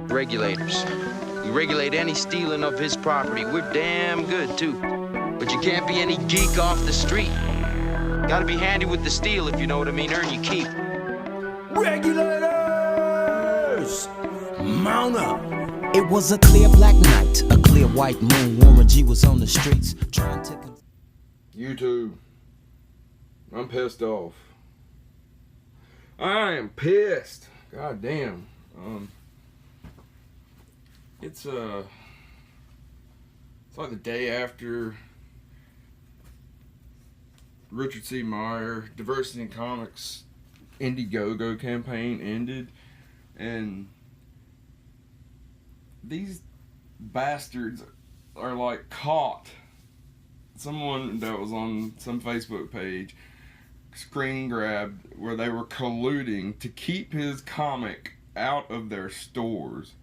Regulators. We regulate any stealing of his property. We're damn good, too. But you can't be any geek off the street. Gotta be handy with the steel, if you know what I mean. Earn your keep. Regulators! Mount up! It was a clear black night, a clear white moon. Warren G was on the streets trying to... YouTube, I'm pissed off. I am pissed. God damn. It's like the day after Richard C. Meyer Diversity in Comics Indiegogo campaign ended, and these bastards are like caught. Someone that was on some Facebook page screen grabbed where they were colluding to keep his comic out of their stores.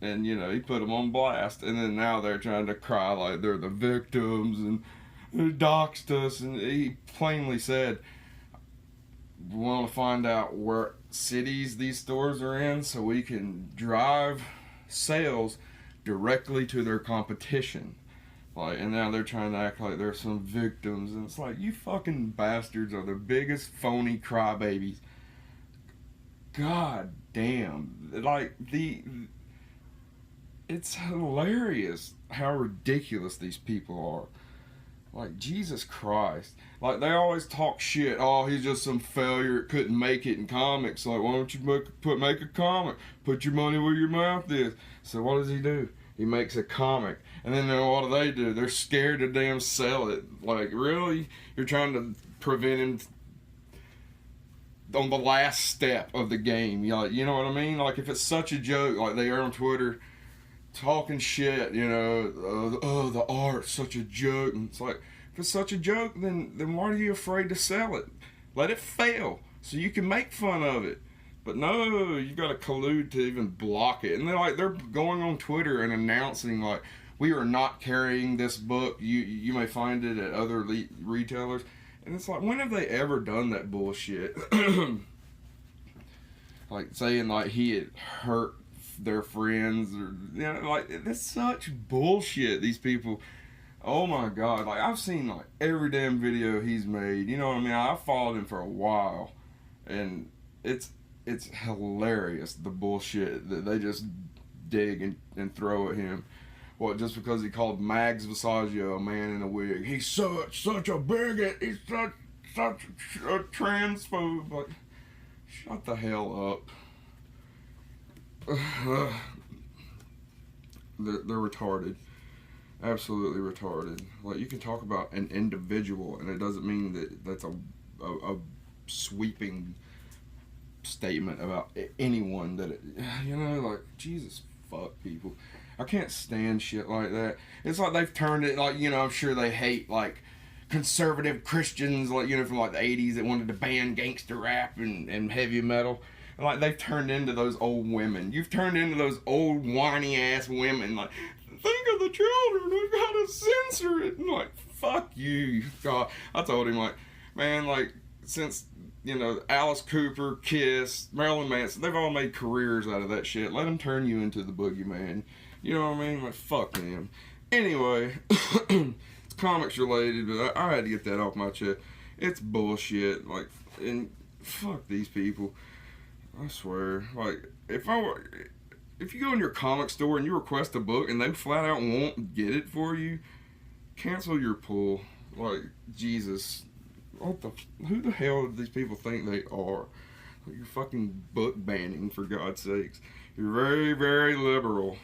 And, you know, he put them on blast. And then now they're trying to cry like they're the victims and they doxed us. And he plainly said, we want to find out where cities these stores are in so we can drive sales directly to their competition. Like, and now they're trying to act like they're some victims. And it's like, you fucking bastards are the biggest phony crybabies. God damn. Like, it's hilarious how ridiculous these people are. Like, Jesus Christ. Like, they always talk shit. Oh, he's just some failure, couldn't make it in comics. Like, why don't you make a comic? Put your money where your mouth is. So what does he do? He makes a comic. And then what do? They're scared to damn sell it. Like, really? You're trying to prevent him on the last step of the game. You know what I mean? Like, if it's such a joke, like they are on Twitter talking shit, you know, oh, the art's such a joke. And it's like, if it's such a joke, then why are you afraid to sell it? Let it fail so you can make fun of it. But no, you got to collude to even block it. And they're going on Twitter and announcing, like, we are not carrying this book. You may find it at other retailers. And it's like, when have they ever done that bullshit? Like, saying, like, he had hurt their friends. Or, you know, like, that's such bullshit, these people. Oh, my God. Like, I've seen, like, every damn video he's made. You know what I mean? I've followed him for a while. And it's hilarious, the bullshit that they just dig and throw at him. What, just because he called Mags Visaggio a man in a wig? He's such a bigot. He's such a transphobe. Like, shut the hell up. They're retarded. Absolutely retarded. Like, you can talk about an individual, and it doesn't mean that that's a sweeping statement about anyone that you know, like, Jesus fuck people. I can't stand shit like that. It's like they've turned it, like, you know, I'm sure they hate, like, conservative Christians, like, you know, from, like, the 80s that wanted to ban gangster rap and heavy metal. And, like, they've turned into those old women. You've turned into those old whiny-ass women, like, think of the children, we gotta censor it. And, like, fuck you. God, I told him, like, man, like, since, you know, Alice Cooper, Kiss, Marilyn Manson, they've all made careers out of that shit. Let them turn you into the boogeyman. You know what I mean? Like, fuck them. Anyway, it's comics related, but I had to get that off my chest. It's bullshit. Like, and fuck these people. I swear. Like, if you go in your comic store and you request a book and they flat out won't get it for you, cancel your pull. Like, Jesus. Who the hell do these people think they are? You're fucking book banning, for God's sakes. You're very, very liberal.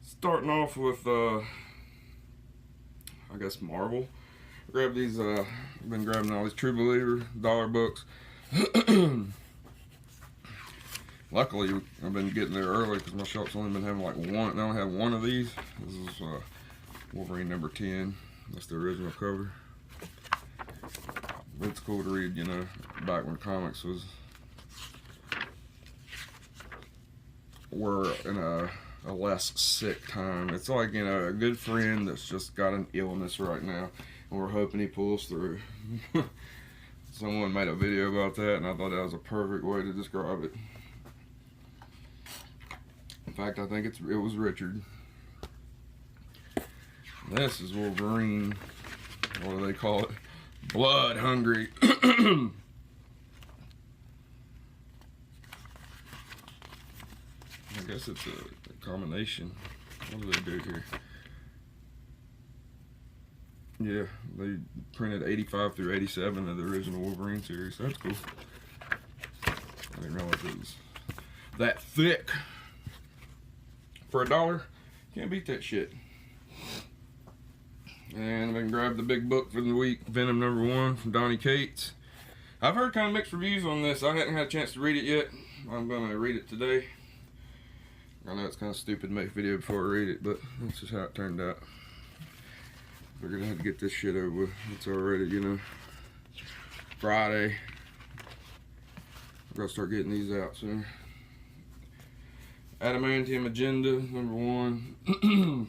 Starting off with, I guess, Marvel. Grab these, I've been grabbing all these True Believer dollar books. Luckily, I've been getting there early because my shop's only been having like one. They only have one of these. This is Wolverine number 10. That's the original cover. It's cool to read, you know, back when comics were in a less sick time. It's like, you know, a good friend that's just got an illness right now, and we're hoping he pulls through. Someone made a video about that, and I thought that was a perfect way to describe it. In fact, I think it was Richard. This is Wolverine. What do they call it? Blood hungry. I guess it's a combination. What do they do here? Yeah, they printed 85 through 87 of the original Wolverine series. That's cool. I didn't realize it was that thick. For $1, can't beat that shit. And I can grab the big book for the week, Venom #1 from Donny Cates. I've heard kind of mixed reviews on this. I hadn't had a chance to read it yet. I'm going to read it today. I know it's kind of stupid to make a video before I read it, but that's just how it turned out. We're going to have to get this shit over with. It's already, you know, Friday. We're going to start getting these out soon. Adamantium Agenda #1.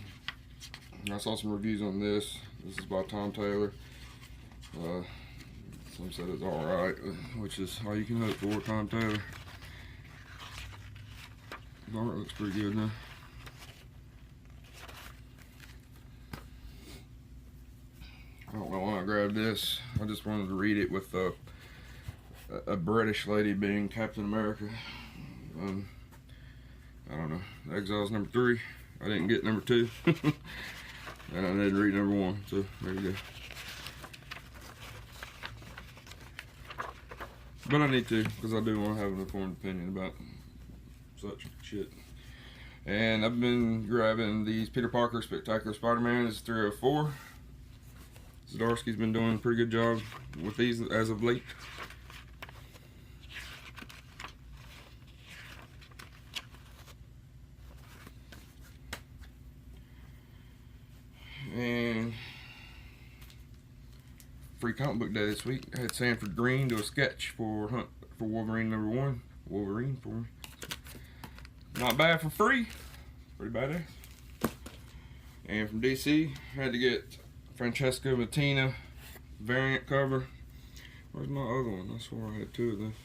I saw some reviews on this. This is by Tom Taylor. Some said it's alright, which is all you can hope for, Tom Taylor. The art looks pretty good now. I don't know why I grabbed this. I just wanted to read it with a British lady being Captain America. I don't know. Exiles #3. I didn't get #2. And I didn't read #1, so there you go. But I need to, because I do want to have an informed opinion about such shit. And I've been grabbing these Peter Parker Spectacular Spider-Man. This is 304. Zdarsky's been doing a pretty good job with these as of late. And free comic book day this week. I had Sanford Green do a sketch for Hunt for Wolverine #1. Wolverine for me. Not bad for free. Pretty badass. And from DC, I had to get Francesca Mattina variant cover. Where's my other one? I swore I had 2 of them.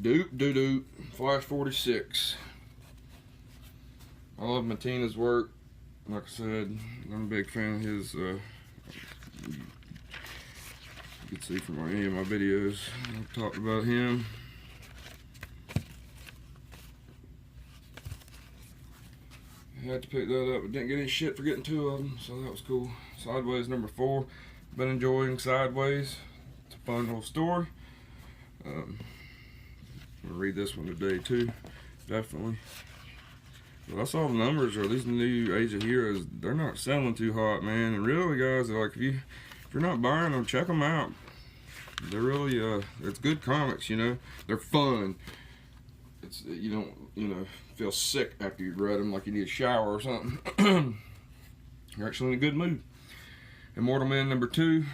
Doop Flash 46. I love Matina's work. Like I said, I'm a big fan of his. You can see from any of my videos, I've talked about him. I had to pick that up, but didn't get any shit for getting 2 of them, so that was cool. Sideways #4. Been enjoying Sideways. It's a fun little story. I'm gonna read this one today too, definitely. Well, I saw the numbers or these new Age of Heroes. They're not selling too hot, man. And really, guys, like if you're not buying them, check them out. They're really it's good comics, you know. They're fun. It's you don't feel sick after you've read them like you need a shower or something. You're actually in a good mood. Immortal Man #2.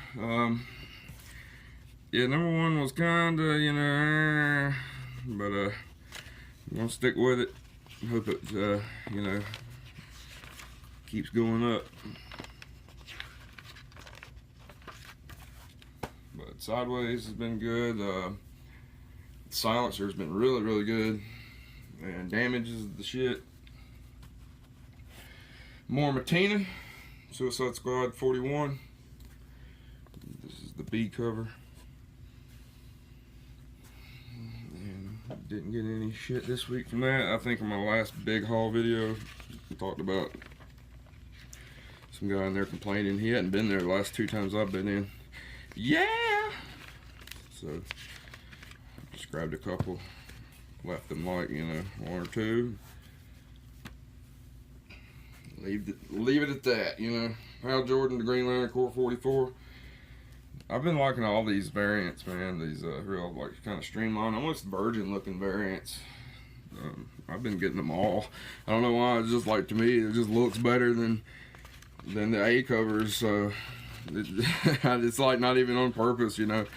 Yeah, #1 was kinda, but I'm gonna stick with it. Hope it, keeps going up. But Sideways has been good. Silencer's been really, really good. And Damage is the shit. More Mattina. Suicide Squad 41. This is the B cover. Didn't get any shit this week from that. I think in my last big haul video, I talked about some guy in there complaining he hadn't been there the last 2 times I've been in. Yeah! So, I just grabbed a couple, left them like, 1 or 2. Leave it at that, Hal Jordan, the Green Lantern Corps 44. I've been liking all these variants, man. These real, like, kind of streamlined, almost virgin looking variants. I've been getting them all. I don't know why. It's just like, to me, it just looks better than the A covers. So it's like not even on purpose, But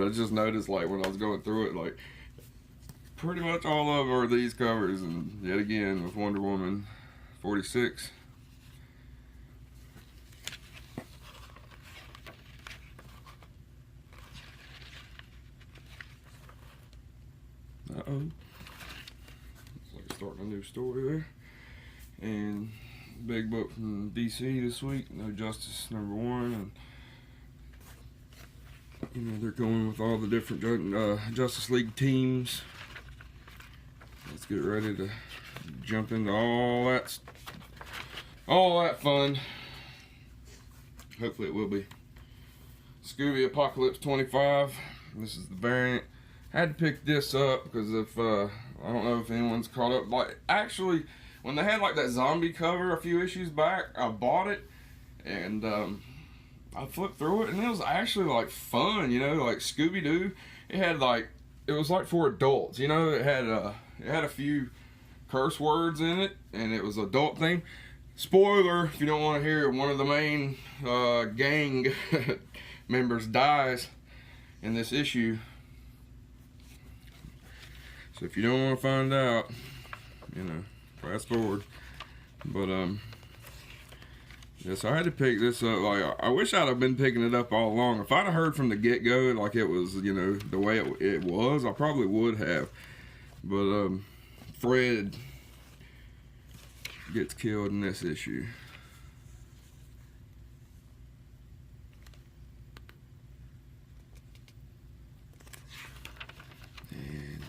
I just noticed, like, when I was going through it, like, pretty much all of them are these covers. And yet again, with Wonder Woman 46. Uh-oh. Looks like starting a new story there. And big book from DC this week, No Justice #1, and you know they're going with all the different Justice League teams. Let's get ready to jump into all that fun. Hopefully it will be. Scooby Apocalypse 25. This is the variant. I had to pick this up because if I don't know if anyone's caught up. Like actually, when they had like that zombie cover a few issues back, I bought it and I flipped through it and it was actually like fun, you know, like Scooby Doo. It had like it was like for adults, you know. It had a few curse words in it and it was adult theme. Spoiler, if you don't want to hear it, one of the main gang members dies in this issue. So if you don't want to find out, you know, fast forward. But yeah, so I had to pick this up. Like I wish I'd have been picking it up all along. If I'd have heard from the get-go like it was, you know, the way it was, I probably would have. But Fred gets killed in this issue. And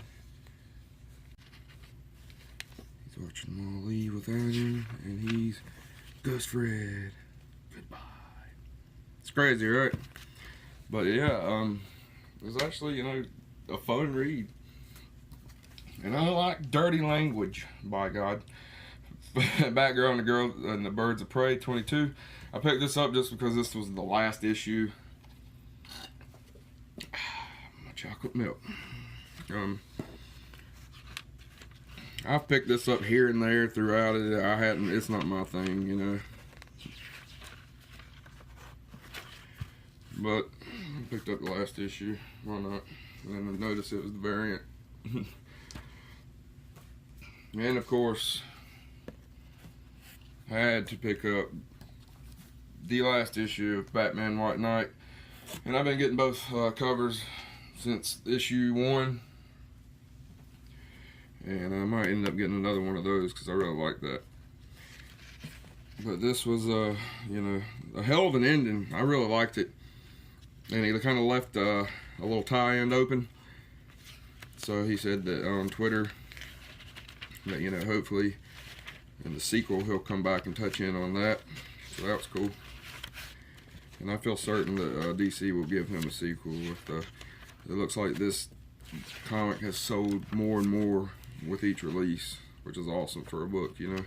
he's watching them all leave without him, and he's Ghost Fred. Goodbye. It's crazy, right? But yeah, it was actually, you know, a fun read. And I like dirty language, by God. Batgirl and the Girl and the Birds of Prey 22. I picked this up just because this was the last issue. My chocolate milk. I've picked this up here and there throughout it. I hadn't. It's not my thing, you know. But I picked up the last issue. Why not? And then I noticed it was the variant. And of course, I had to pick up the last issue of Batman White Knight, and I've been getting both covers since issue 1, and I might end up getting another one of those because I really like that. But this was you know, a hell of an ending. I really liked it, and he kind of left a little tie-in open. So he said that on Twitter that, you know, hopefully in the sequel he'll come back and touch in on that. So that was cool. And I feel certain that DC will give him a sequel. With it looks like this comic has sold more and more with each release, which is awesome for a book, you know.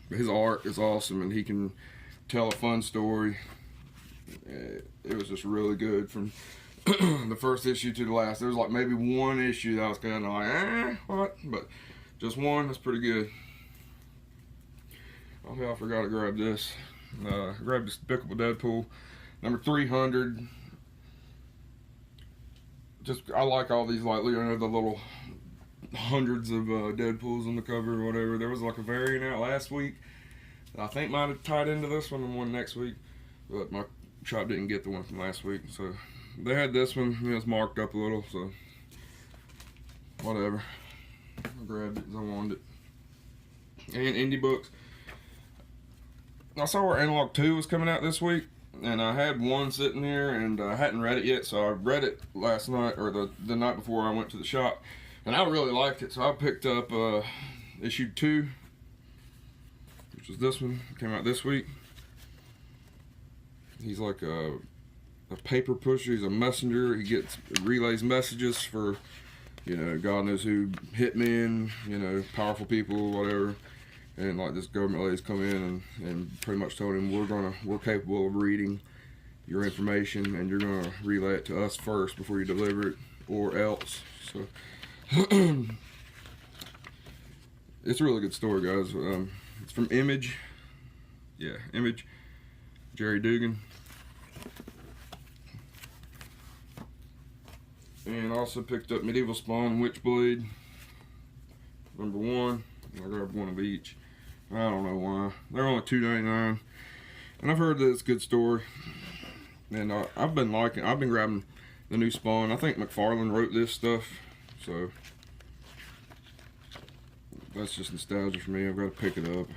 His art is awesome, and he can tell a fun story. It was just really good from the first issue to the last. There was like maybe one issue that I was kind of like, what? But just one, that's pretty good. Oh hell, I forgot to grab this. I grabbed Despicable Deadpool number 300. Just, I like all these, like, you know, the little hundreds of Deadpools on the cover or whatever. There was like a variant out last week that I think might have tied into this one and one next week, but my shop didn't get the one from last week. So they had this one, you know, it's marked up a little, so whatever. I grabbed it because I wanted it. And indie books. I saw where Analog 2 was coming out this week, and I had one sitting here, and I hadn't read it yet, so I read it last night, or the night before I went to the shop, and I really liked it, so I picked up issue 2, which was this one, came out this week. He's like a paper pusher, he's a messenger, he relays messages for, you know, God knows who, hitmen, you know, powerful people, whatever. And like this government lady's come in and pretty much told him we're capable of reading your information and you're gonna relay it to us first before you deliver it, or else. So it's a really good story, guys. It's from Image. Yeah, Image. Jerry Dugan. And also picked up Medieval Spawn Witchblade number 1. I grabbed one of each. I don't know why. They're only $2.99, and I've heard that it's a good story. And I've been grabbing the new Spawn. I think McFarlane wrote this stuff, so that's just nostalgia for me. I've got to pick it up,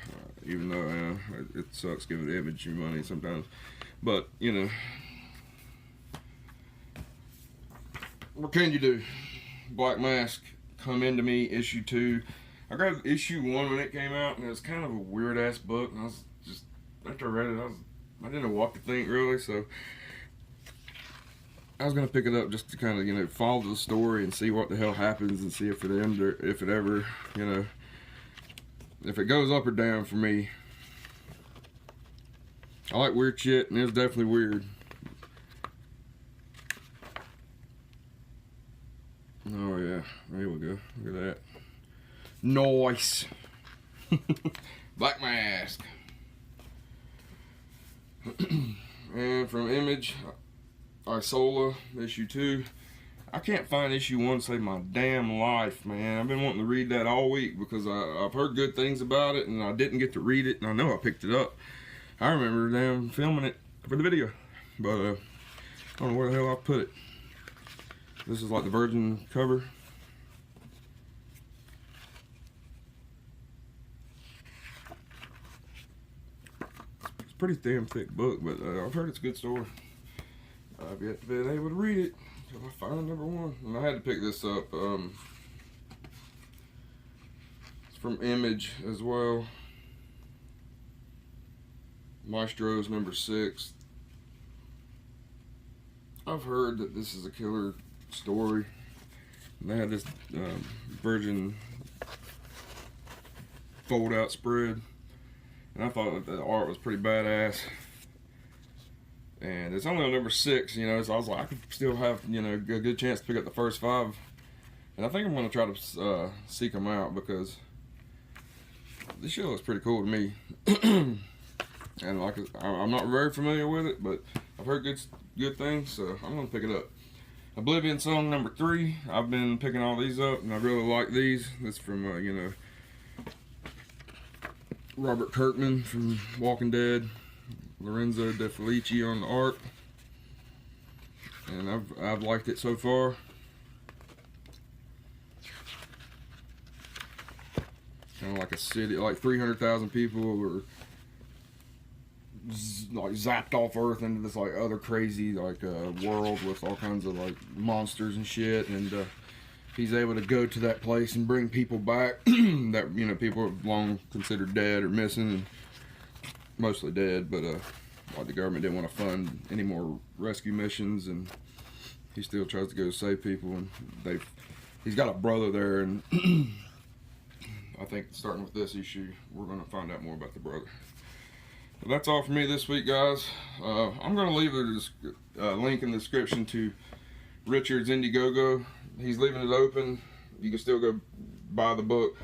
even though it sucks giving the Image your money sometimes. But, you know, what can you do? Black Mask, Come Into Me, issue 2. I grabbed issue 1 when it came out, and it was kind of a weird ass book. And I was just, after I read it, I didn't know what to think really. So I was gonna pick it up just to kind of, you know, follow the story and see what the hell happens and see if it ends or if it ever, you know, if it goes up or down for me. I like weird shit, and it's definitely weird. Oh yeah, there we go. Look at that. Nice. Black Mask. And from Image, Isola, issue 2. I can't find issue 1 to save my damn life, man. I've been wanting to read that all week because I've heard good things about it, and I didn't get to read it, and I know I picked it up. I remember them filming it for the video, but I don't know where the hell I put it. This is like the virgin cover. It's a pretty damn thick book, but I've heard it's a good story. I've yet to be able to read it until I find number 1. And I had to pick this up. It's from Image as well. Maestro's number 6. I've heard that this is a killer story. And they had this virgin fold out spread, and I thought that the art was pretty badass. And it's only on number 6, you know, so I was like, I could still have, you know, a good chance to pick up the first 5. And I think I'm going to try to seek them out because this shit looks pretty cool to me. And like, I'm not very familiar with it, but I've heard good things, so I'm going to pick it up. Oblivion Song number 3. I've been picking all these up, and I really like these. This is from, you know, Robert Kirkman from Walking Dead. Lorenzo De Felici on the art. And I've liked it so far. Kind of like a city, like 300,000 people were like zapped off Earth into this like other crazy like world with all kinds of like monsters and shit, and he's able to go to that place and bring people back that, you know, people have long considered dead or missing, and mostly dead, but like the government didn't want to fund any more rescue missions, and he still tries to go save people, and he's got a brother there, and I think starting with this issue we're going to find out more about the brother. But that's all for me this week, guys. I'm going to leave a link in the description to Richard's Indiegogo. He's leaving it open. You can still go buy the book.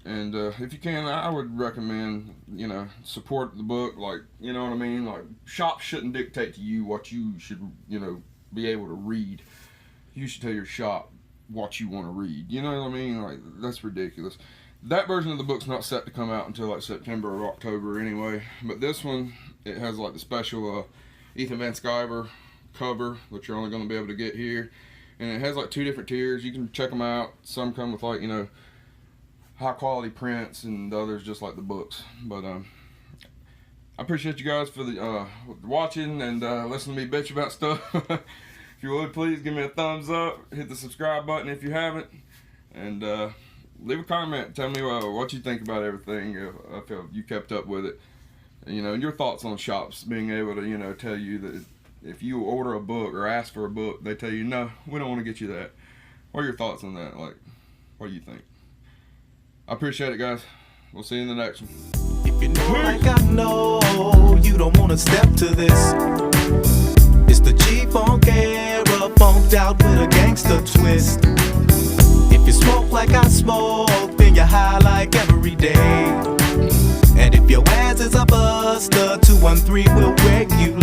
And if you can, I would recommend, you know, support the book. Like, you know what I mean? Like, shops shouldn't dictate to you what you should, you know, be able to read. You should tell your shop what you want to read. You know what I mean? Like, that's ridiculous. That version of the book's not set to come out until like September or October anyway. But this one, it has like the special Ethan Van Sciver cover, which you're only going to be able to get here. And it has like 2 different tiers. You can check them out. Some come with like, you know, high quality prints, and the others just like the books. But I appreciate you guys for the watching and listening to me bitch about stuff. If you would, please give me a thumbs up, hit the subscribe button if you haven't, and leave a comment. Tell me what you think about everything, if you kept up with it, you know, and your thoughts on shops being able to, you know, tell you that if you order a book or ask for a book, they tell you, no, we don't want to get you that. What are your thoughts on that? Like, what do you think? I appreciate it, guys. We'll see you in the next one. If you know like I know, you don't want to step to this. It's the G-Funk era, funked out with a gangster twist. If you smoke like I smoke, then you're high like every day. And if your ass is a buster, 213 will break you